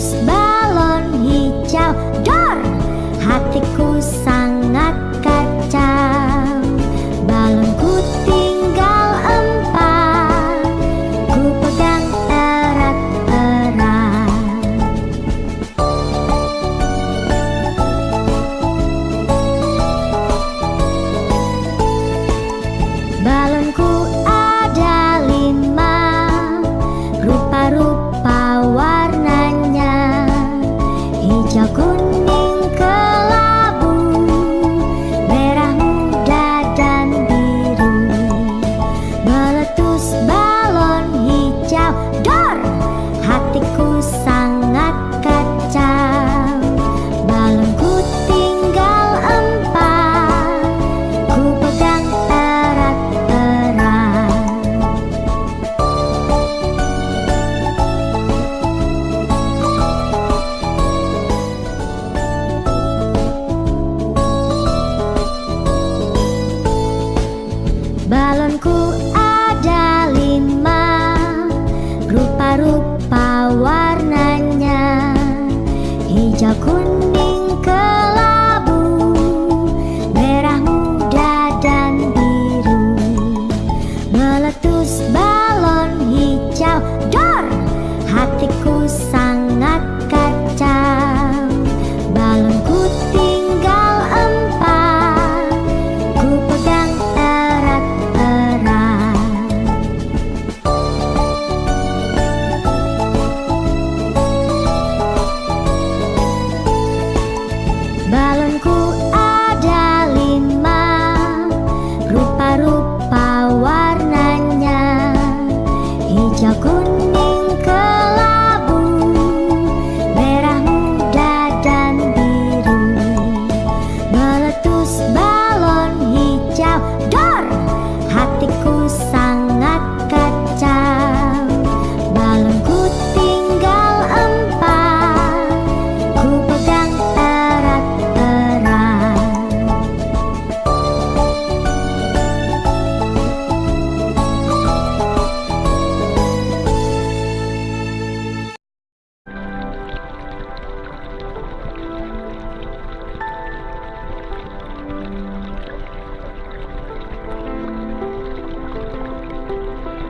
Meletus balon hijau, dor! Hatiku sangat kacau. Balonku tinggal 4, ku pegang erat-erat. Balonku ada 5, rupa-rupa warnanya. Hijau, kuning, kelabu, merah muda dan biru. Meletus balon hijau, dor! Hatiku sangat kacau. Balonku tinggal 4, ku pegang erat-erat. Balonku ada 5, rupa-rupa warnanya. Hijau, kuning,